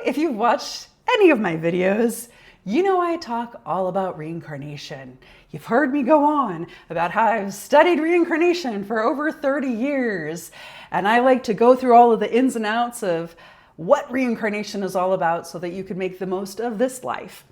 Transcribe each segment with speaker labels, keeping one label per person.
Speaker 1: if you've watched any of my videos, you know I talk all about reincarnation. You've heard me go on about how I've studied reincarnation for over 30 years, and I like to go through all of the ins and outs of what reincarnation is all about so that you can make the most of this life.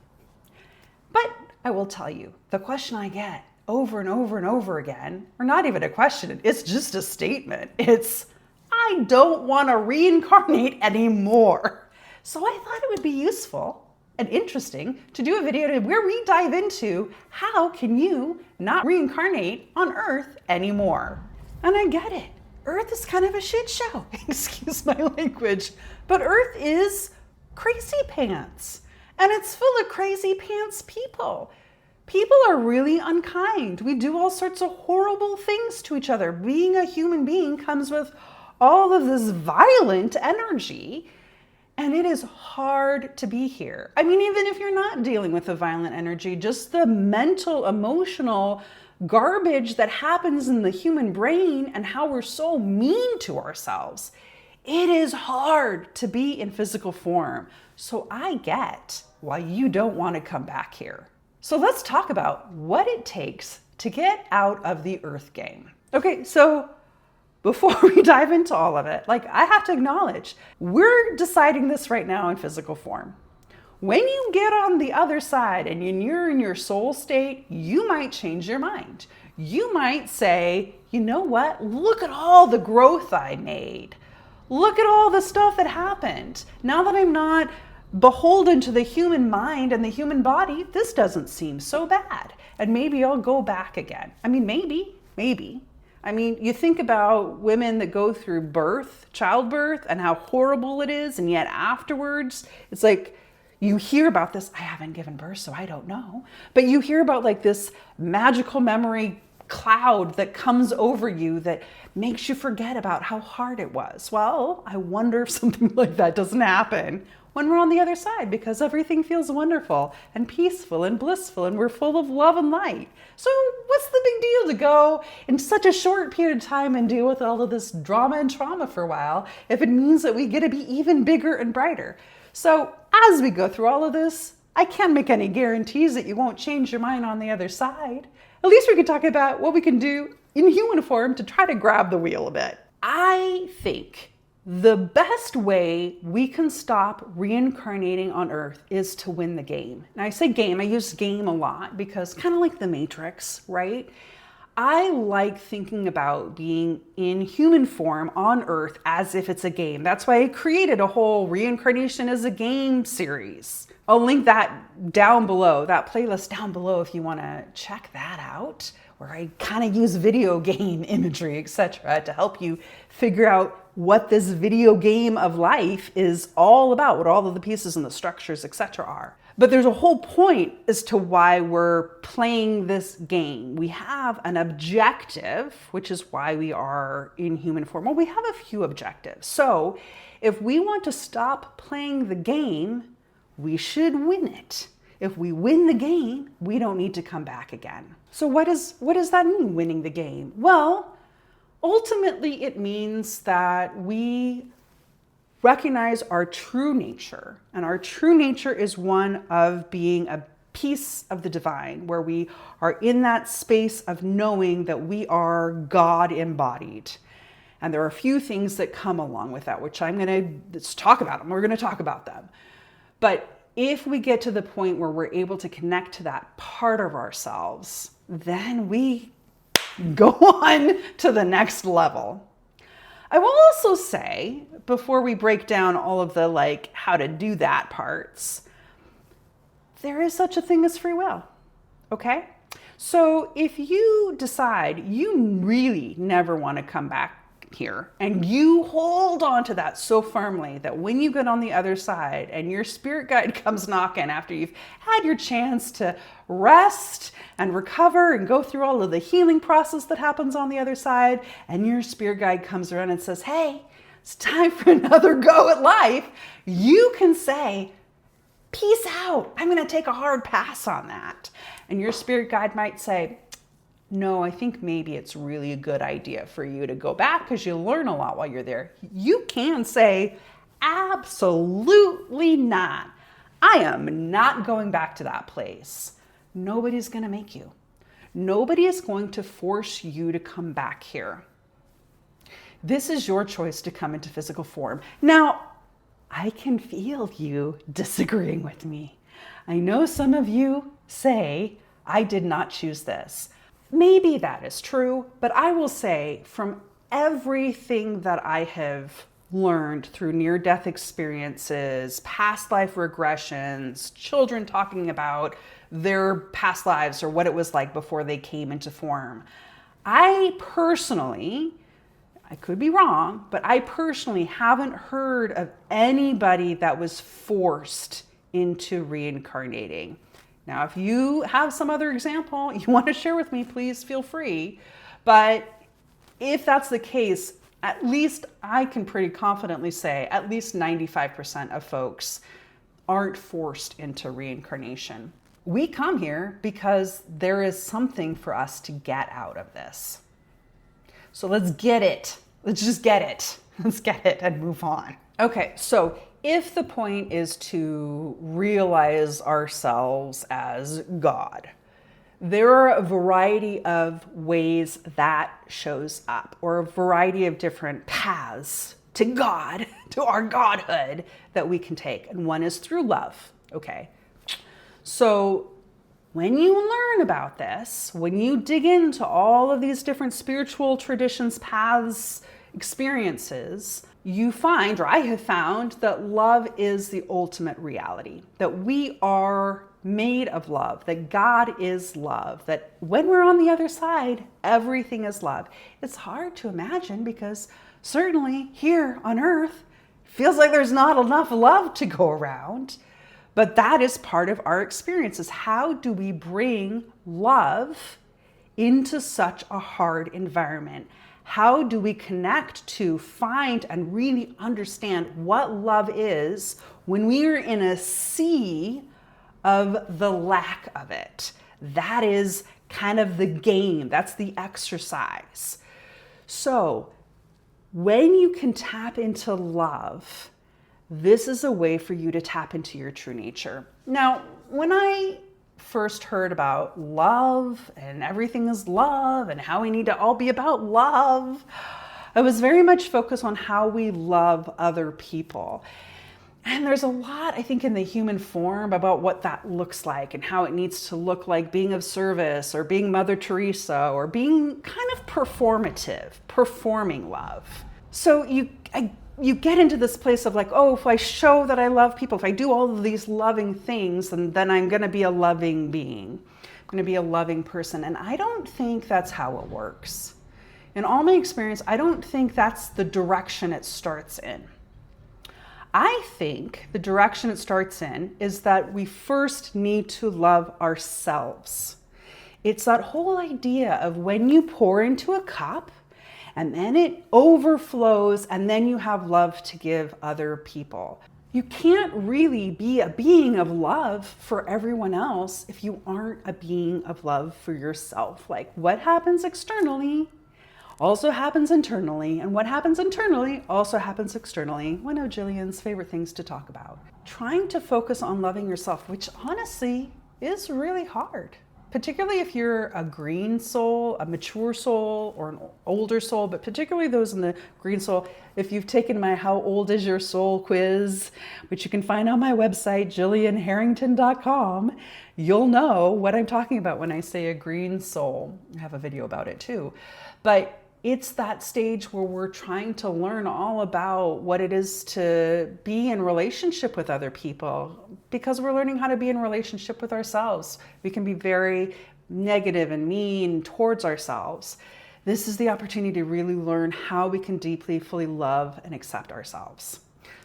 Speaker 1: But I will tell you, the question I get over and over and over again, or not even a question, it's just a statement. It's, I don't want to reincarnate anymore. So I thought it would be useful and interesting to do a video where we dive into how can you not reincarnate on Earth anymore. And I get it. Earth is kind of a shit show. Excuse my language. But Earth is crazy pants. And it's full of crazy pants people. People are really unkind. We do all sorts of horrible things to each other. Being a human being comes with all of this violent energy. And it is hard to be here. I mean, even if you're not dealing with the violent energy, just the mental, emotional garbage that happens in the human brain and how we're so mean to ourselves. It is hard to be in physical form. So I get why you don't want to come back here. So let's talk about what it takes to get out of the Earth game. Okay, so before we dive into all of it, I have to acknowledge, we're deciding this right now in physical form. When you get on the other side and you're in your soul state, you might change your mind. You might say, you know what? Look at all the growth I made. Look at all the stuff that happened. Now that I'm not beholden to the human mind and the human body, this doesn't seem so bad. And maybe I'll go back again. I mean, maybe. I mean, you think about women that go through birth, childbirth, and how horrible it is. And yet afterwards, it's like, you hear about this. I haven't given birth, so I don't know. But you hear about this magical memory cloud that comes over you that makes you forget about how hard it was. Well, I wonder if something like that doesn't happen when we're on the other side, because everything feels wonderful and peaceful and blissful and we're full of love and light. So what's the big deal to go in such a short period of time and deal with all of this drama and trauma for a while if it means that we get to be even bigger and brighter? So as we go through all of this, I can't make any guarantees that you won't change your mind on the other side. At least we can talk about what we can do in human form to try to grab the wheel a bit. I think the best way we can stop reincarnating on Earth is to win the game. And I say game, I use game a lot because kind of like the Matrix, right? I like thinking about being in human form on Earth as if it's a game. That's why I created a whole reincarnation as a game series. I'll link that down below, that playlist down below if you want to check that out, where I kind of use video game imagery, etc., to help you figure out what this video game of life is all about, what all of the pieces and the structures, etc. are. But there's a whole point as to why we're playing this game. We have an objective, which is why we are in human form. Well, we have a few objectives. So if we want to stop playing the game, we should win it. If we win the game, we don't need to come back again. So what does that mean, winning the game? Well, ultimately it means that we recognize our true nature. And our true nature is one of being a piece of the divine, where we are in that space of knowing that we are God embodied. And there are a few things that come along with that, which let's talk about them. We're going to talk about them. But if we get to the point where we're able to connect to that part of ourselves, then we go on to the next level. I will also say, before we break down all of the how to do that parts, there is such a thing as free will, okay? So if you decide you really never want to come back here and you hold on to that so firmly that when you get on the other side and your spirit guide comes knocking after you've had your chance to rest and recover and go through all of the healing process that happens on the other side, and your spirit guide comes around and says, hey, it's time for another go at life, you can say, peace out. I'm going to take a hard pass on that. And your spirit guide might say, no, I think maybe it's really a good idea for you to go back because you'll learn a lot while you're there. You can say, Absolutely not. I am not going back to that place. Nobody's going to make you. Nobody is going to force you to come back here. This is your choice to come into physical form. Now, I can feel you disagreeing with me. I know some of you say, I did not choose this. Maybe that is true, but I will say from everything that I have learned through near-death experiences, past life regressions, children talking about their past lives or what it was like before they came into form, I personally, I could be wrong, but I personally haven't heard of anybody that was forced into reincarnating. Now, if you have some other example you want to share with me, please feel free. But if that's the case, at least I can pretty confidently say at least 95% of folks aren't forced into reincarnation. We come here because there is something for us to get out of this. So let's get it. Let's just get it. Let's get it and move on. Okay, so if the point is to realize ourselves as God, there are a variety of ways that shows up, or a variety of different paths to God, to our Godhood that we can take. And one is through love. Okay. So when you learn about this, when you dig into all of these different spiritual traditions, paths, experiences, you find, or I have found, that love is the ultimate reality, that we are made of love, that God is love, that when we're on the other side, everything is love. It's hard to imagine because certainly here on earth, it feels like there's not enough love to go around, but that is part of our experiences. How do we bring love into such a hard environment? How do we connect to find and really understand what love is when we are in a sea of the lack of it? That is kind of the game. That's the exercise. So when you can tap into love, this is a way for you to tap into your true nature. Now, when I first heard about love and everything is love and how we need to all be about love, I was very much focused on how we love other people. And there's a lot, I think, in the human form about what that looks like and how it needs to look like being of service or being Mother Teresa or being kind of performative, performing love. So you get into this place of like, oh, if I show that I love people, if I do all of these loving things, then I'm going to be a loving being. I'm going to be a loving person. And I don't think that's how it works. In all my experience, I don't think that's the direction it starts in. I think the direction it starts in is that we first need to love ourselves. It's that whole idea of when you pour into a cup and then it overflows and then you have love to give other people. You can't really be a being of love for everyone else if you aren't a being of love for yourself. Like what happens externally also happens internally, and what happens internally also happens externally. One of Jillian's favorite things to talk about. Trying to focus on loving yourself, which honestly is really hard, particularly if you're a green soul, a mature soul, or an older soul, but particularly those in the green soul. If you've taken my How Old Is Your Soul quiz, which you can find on my website, jillianharrington.com, you'll know what I'm talking about when I say a green soul. I have a video about it too. But it's that stage where we're trying to learn all about what it is to be in relationship with other people, because we're learning how to be in relationship with ourselves. We can be very negative and mean towards ourselves. This is the opportunity to really learn how we can deeply, fully love and accept ourselves.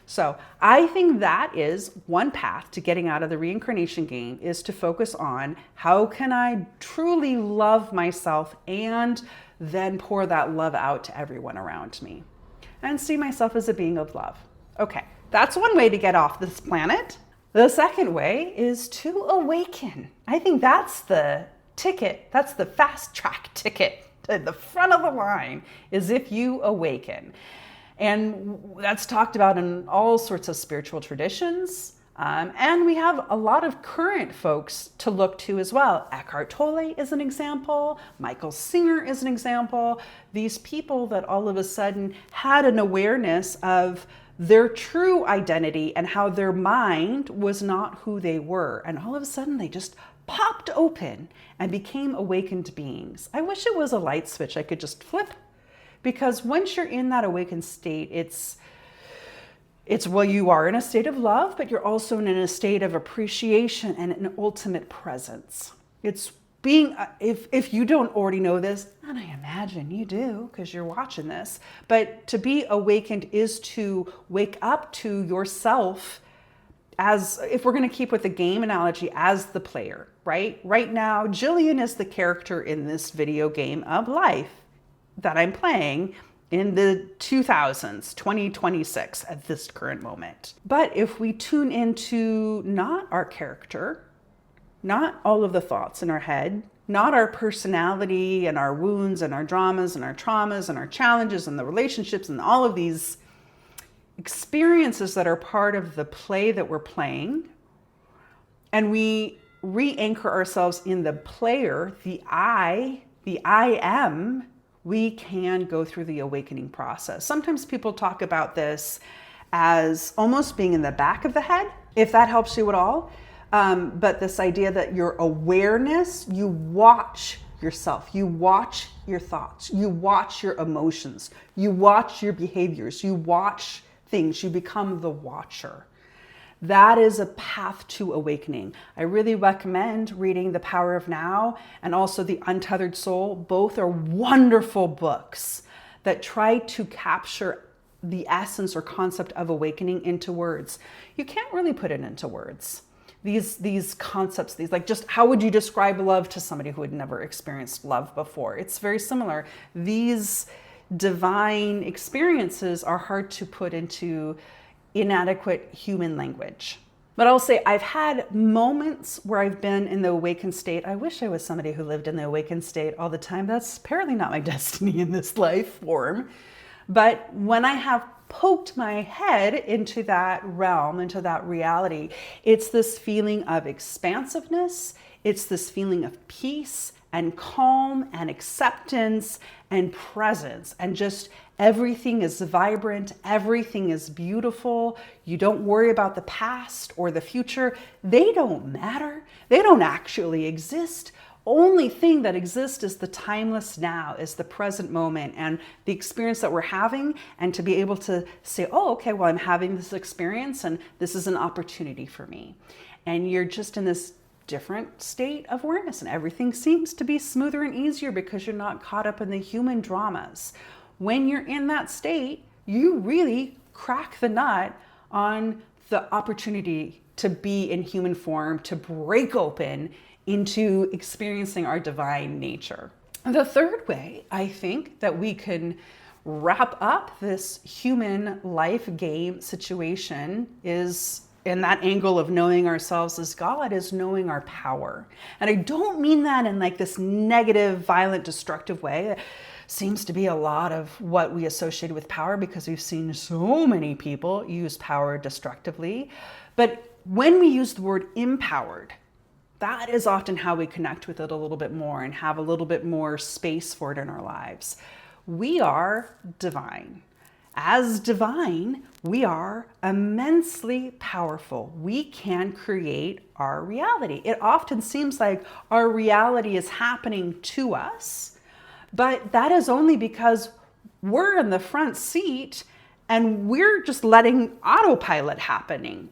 Speaker 1: So I think that is one path to getting out of the reincarnation game, is to focus on how can I truly love myself and then pour that love out to everyone around me and see myself as a being of love. Okay, that's one way to get off this planet. The second way is to awaken. I think that's the ticket, that's the fast track ticket to the front of the line, is if you awaken. And that's talked about in all sorts of spiritual traditions. And we have a lot of current folks to look to as well. Eckhart Tolle is an example. Michael Singer is an example. These people that all of a sudden had an awareness of their true identity and how their mind was not who they were. And all of a sudden they just popped open and became awakened beings. I wish it was a light switch I could just flip, because once you're in that awakened state, it's well, you are in a state of love, but you're also in a state of appreciation and an ultimate presence. It's being, if you don't already know this, and I imagine you do because you're watching this, but to be awakened is to wake up to yourself as, if we're going to keep with the game analogy, as the player, right? Right now, Jillian is the character in this video game of life that I'm playing in the 2000s, 2026 at this current moment. But if we tune into not our character, not all of the thoughts in our head, not our personality and our wounds and our dramas and our traumas and our challenges and the relationships and all of these experiences that are part of the play that we're playing, and we re-anchor ourselves in the player, the I am, we can go through the awakening process. Sometimes people talk about this as almost being in the back of the head, if that helps you at all. But this idea that your awareness, you watch yourself, you watch your thoughts, you watch your emotions, you watch your behaviors, you watch things, you become the watcher. That is a path to awakening. I really recommend reading The Power of Now and also The Untethered Soul. Both are wonderful books that try to capture the essence or concept of awakening into words. You can't really put it into words. These concepts, these, like, just how would you describe love to somebody who had never experienced love before? It's very similar. These divine experiences are hard to put into inadequate human language. But I'll say I've had moments where I've been in the awakened state. I wish I was somebody who lived in the awakened state all the time. That's apparently not my destiny in this life form. But when I have poked my head into that realm, into that reality, it's this feeling of expansiveness. It's this feeling of peace and calm and acceptance and presence, and just everything is vibrant, everything is beautiful. You don't worry about the past or the future. They don't matter. They don't actually exist. Only thing that exists is the timeless now, is the present moment and the experience that we're having, and to be able to say, oh, okay, well, I'm having this experience and this is an opportunity for me. And you're just in this different state of awareness, and everything seems to be smoother and easier because you're not caught up in the human dramas. When you're in that state, you really crack the nut on the opportunity to be in human form, to break open into experiencing our divine nature. The third way I think that we can wrap up this human life game situation is in that angle of knowing ourselves as God, is knowing our power. And I don't mean that in like this negative, violent, destructive way. It seems to be a lot of what we associate with power because we've seen so many people use power destructively. But when we use the word empowered, that is often how we connect with it a little bit more and have a little bit more space for it in our lives. We are divine. As divine, we are immensely powerful. We can create our reality. It often seems like our reality is happening to us, but that is only because we're in the front seat and we're just letting autopilot happen.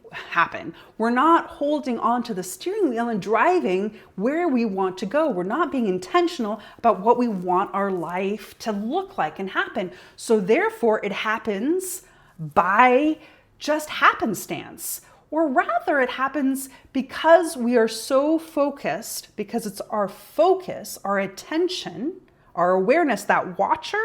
Speaker 1: We're not holding on to the steering wheel and driving where we want to go. We're not being intentional about what we want our life to look like and happen. So therefore it happens by just happenstance. Or rather it happens because we are so focused, because it's our focus, our attention, our awareness, that watcher.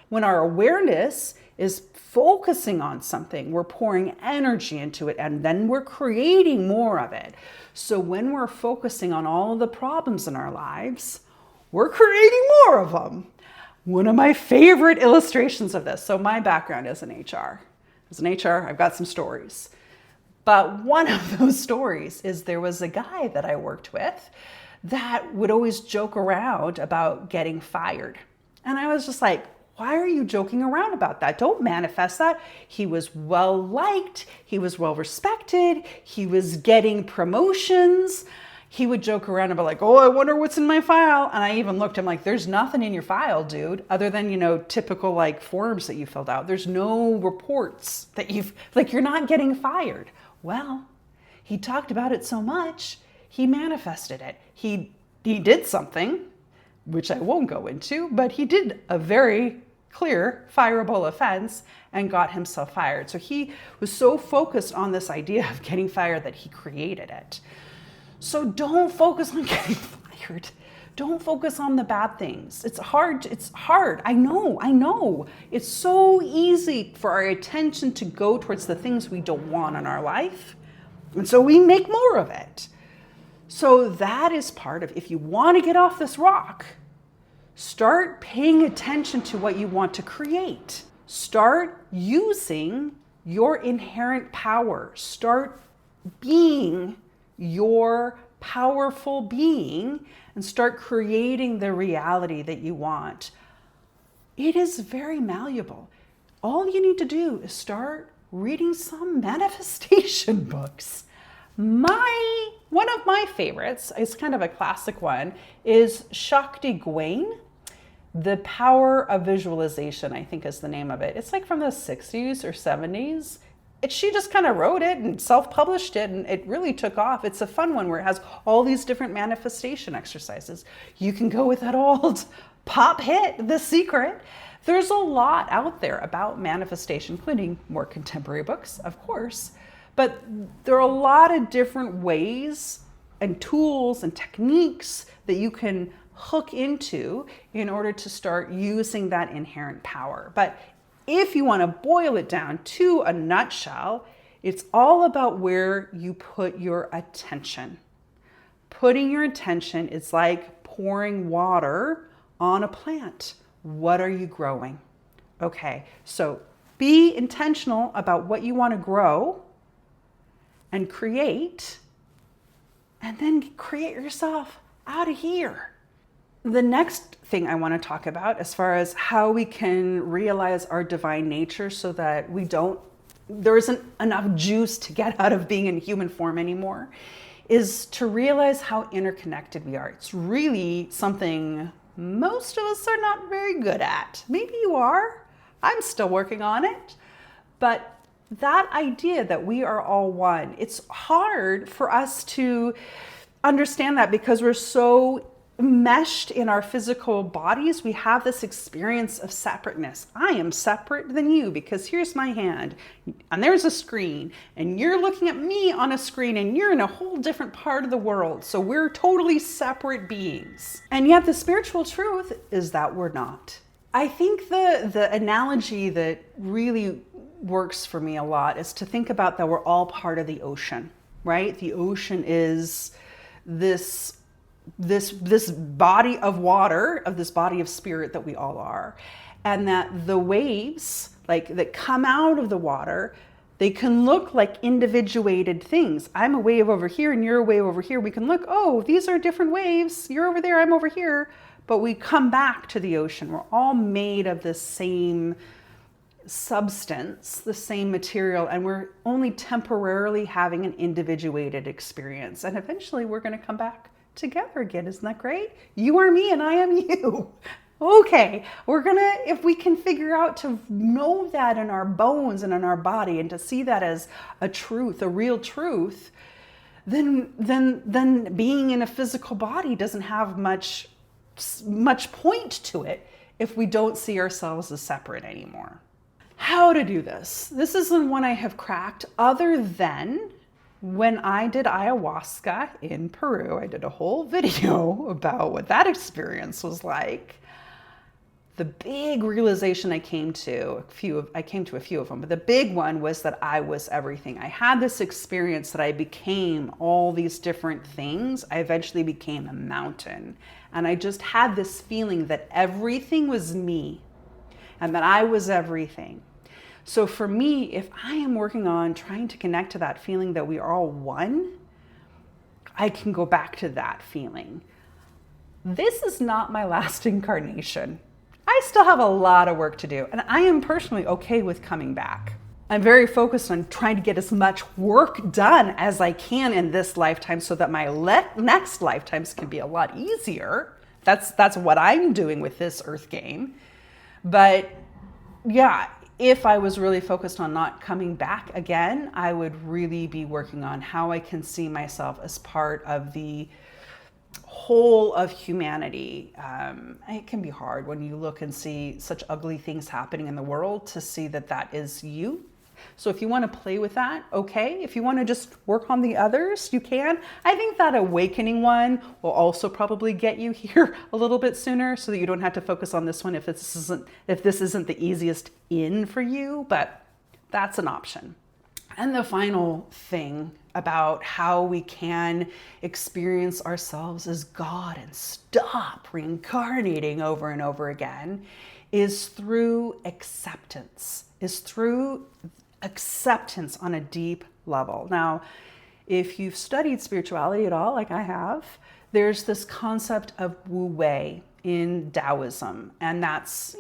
Speaker 1: When our awareness is focusing on something, we're pouring energy into it, and then we're creating more of it. So when we're focusing on all of the problems in our lives, we're creating more of them. One of my favorite illustrations of this. So my background is in HR. As an HR, I've got some stories. But one of those stories is there was a guy that I worked with that would always joke around about getting fired. And I was just like, why are you joking around about that? Don't manifest that. He was well liked. He was well respected. He was getting promotions. He would joke around about like, oh, I wonder what's in my file. And I even looked at him like, there's nothing in your file, dude, other than, typical like forms that you filled out. There's no reports that you're not getting fired. Well, he talked about it so much, he manifested it. He did something, which I won't go into, but he did a very clear fireable offense and got himself fired. So he was so focused on this idea of getting fired that he created it. So don't focus on getting fired. Don't focus on the bad things. It's hard. I know. It's so easy for our attention to go towards the things we don't want in our life. And so we make more of it. So that is part of, if you want to get off this rock, start paying attention to what you want to create. Start using your inherent power. Start being your powerful being and start creating the reality that you want. It is very malleable. All you need to do is start reading some manifestation books. One of my favorites, it's kind of a classic one, is Shakti Gawain. The Power of Visualization, I think is the name of it. It's like from the 60s or 70s. She just kind of wrote it and self-published it, and it really took off. It's a fun one where it has all these different manifestation exercises. You can go with that old pop hit, The Secret. There's a lot out there about manifestation, including more contemporary books, of course. But there are a lot of different ways and tools and techniques that you can hook into in order to start using that inherent power. But if you want to boil it down to a nutshell, it's all about where you put your attention. Putting your attention is like pouring water on a plant. What are you growing? Okay, so be intentional about what you want to grow and create, and then create yourself out of here. The next thing I want to talk about, as far as how we can realize our divine nature so that there isn't enough juice to get out of being in human form anymore, is to realize how interconnected we are. It's really something most of us are not very good at. Maybe you are. I'm still working on it. But that idea that we are all one, it's hard for us to understand that because we're so meshed in our physical bodies. We have this experience of separateness. I am separate than you because here's my hand and there's a screen and you're looking at me on a screen and you're in a whole different part of the world. So we're totally separate beings. And yet the spiritual truth is that we're not. I think the analogy that really works for me a lot is to think about that we're all part of the ocean, right? The ocean is this body of water, of this body of spirit that we all are. And that the waves that come out of the water, they can look like individuated things. I'm a wave over here and you're a wave over here. We can look, oh, these are different waves. You're over there, I'm over here. But we come back to the ocean. We're all made of the same substance, the same material, and we're only temporarily having an individuated experience. And eventually we're going to come back together again. Isn't that great? You are me and I am you. Okay, if we can figure out to know that in our bones and in our body and to see that as a truth, a real truth, then being in a physical body doesn't have much point to it if we don't see ourselves as separate anymore. How to do this? This isn't one I have cracked other than when I did ayahuasca in Peru. I did a whole video about what that experience was like. the big realization I came to a few of them, but the big one was that I was everything. I had this experience that I became all these different things. I eventually became a mountain. And I just had this feeling that everything was me and that I was everything. So for me, if I am working on trying to connect to that feeling that we are all one, I can go back to that feeling. This is not my last incarnation. I still have a lot of work to do, and I am personally okay with coming back. I'm very focused on trying to get as much work done as I can in this lifetime so that my next lifetimes can be a lot easier. That's what I'm doing with this Earth game. But yeah, if I was really focused on not coming back again, I would really be working on how I can see myself as part of the whole of humanity. It can be hard when you look and see such ugly things happening in the world to see that that is you. So if you want to play with that, okay. If you want to just work on the others, you can. I think that awakening one will also probably get you here a little bit sooner so that you don't have to focus on this one if this isn't the easiest in for you, but that's an option. And the final thing about how we can experience ourselves as God and stop reincarnating over and over again is through acceptance, on a deep level. Now, if you've studied spirituality at all, like I have, there's this concept of Wu Wei in Taoism, and that's,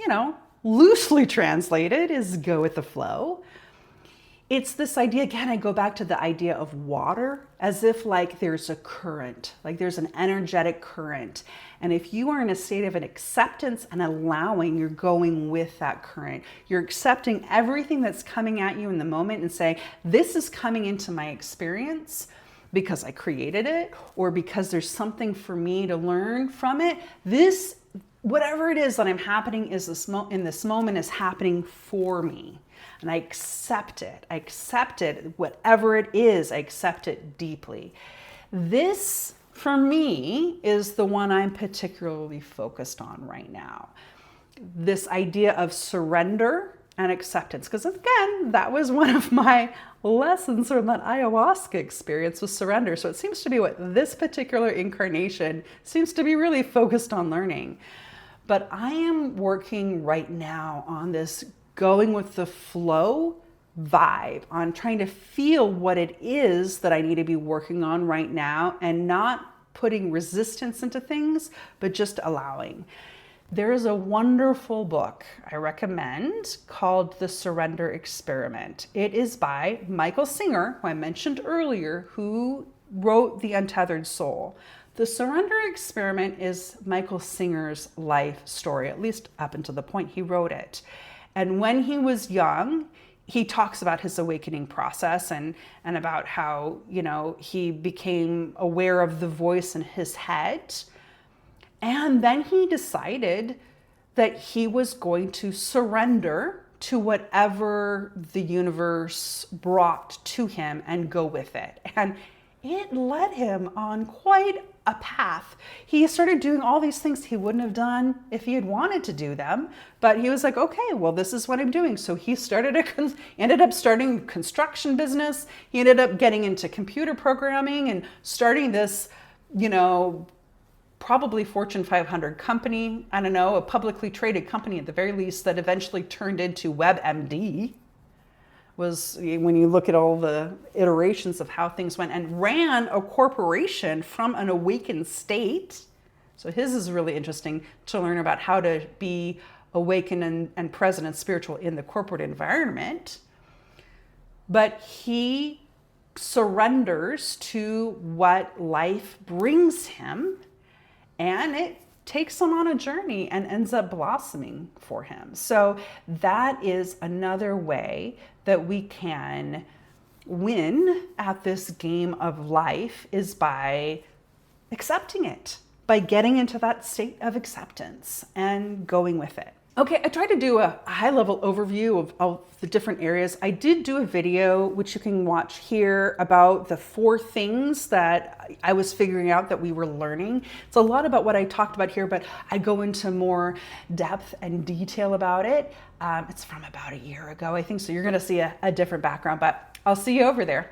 Speaker 1: loosely translated is go with the flow. It's this idea, again, I go back to the idea of water, as if like there's a current, like there's an energetic current. And if you are in a state of an acceptance and allowing, you're going with that current. You're accepting everything that's coming at you in the moment and saying, this is coming into my experience because I created it, or because there's something for me to learn from it. This, whatever it is that I'm happening in this moment is happening for me. And I accept it. I accept it, whatever it is, I accept it deeply. This, for me, is the one I'm particularly focused on right now. This idea of surrender and acceptance. Because again, that was one of my lessons from that ayahuasca experience, was surrender. So it seems to be what this particular incarnation seems to be really focused on learning. But I am working right now on this going with the flow vibe, on trying to feel what it is that I need to be working on right now and not putting resistance into things, but just allowing. There is a wonderful book I recommend called The Surrender Experiment. It is by Michael Singer, who I mentioned earlier, who wrote The Untethered Soul. The Surrender Experiment is Michael Singer's life story, at least up until the point he wrote it. And when he was young, he talks about his awakening process and about how, he became aware of the voice in his head. And then he decided that he was going to surrender to whatever the universe brought to him and go with it. And it led him on quite a path. He started doing all these things he wouldn't have done if he had wanted to do them, but he was like, okay, well, this is what I'm doing. So he ended up starting a construction business. He ended up getting into computer programming and starting this, probably Fortune 500 company. I don't know, a publicly traded company at the very least, that eventually turned into WebMD. Was when you look at all the iterations of how things went, and ran a corporation from an awakened state. So his is really interesting to learn about how to be awakened and present and spiritual in the corporate environment. But he surrenders to what life brings him, and it takes him on a journey and ends up blossoming for him. So that is another way that we can win at this game of life, is by accepting it, by getting into that state of acceptance and going with it. Okay, I tried to do a high-level overview of the different areas. I did do a video, which you can watch here, about the 4 things that I was figuring out that we were learning. It's a lot about what I talked about here, but I go into more depth and detail about it. It's from about a year ago, I think, so you're gonna see a different background, but I'll see you over there.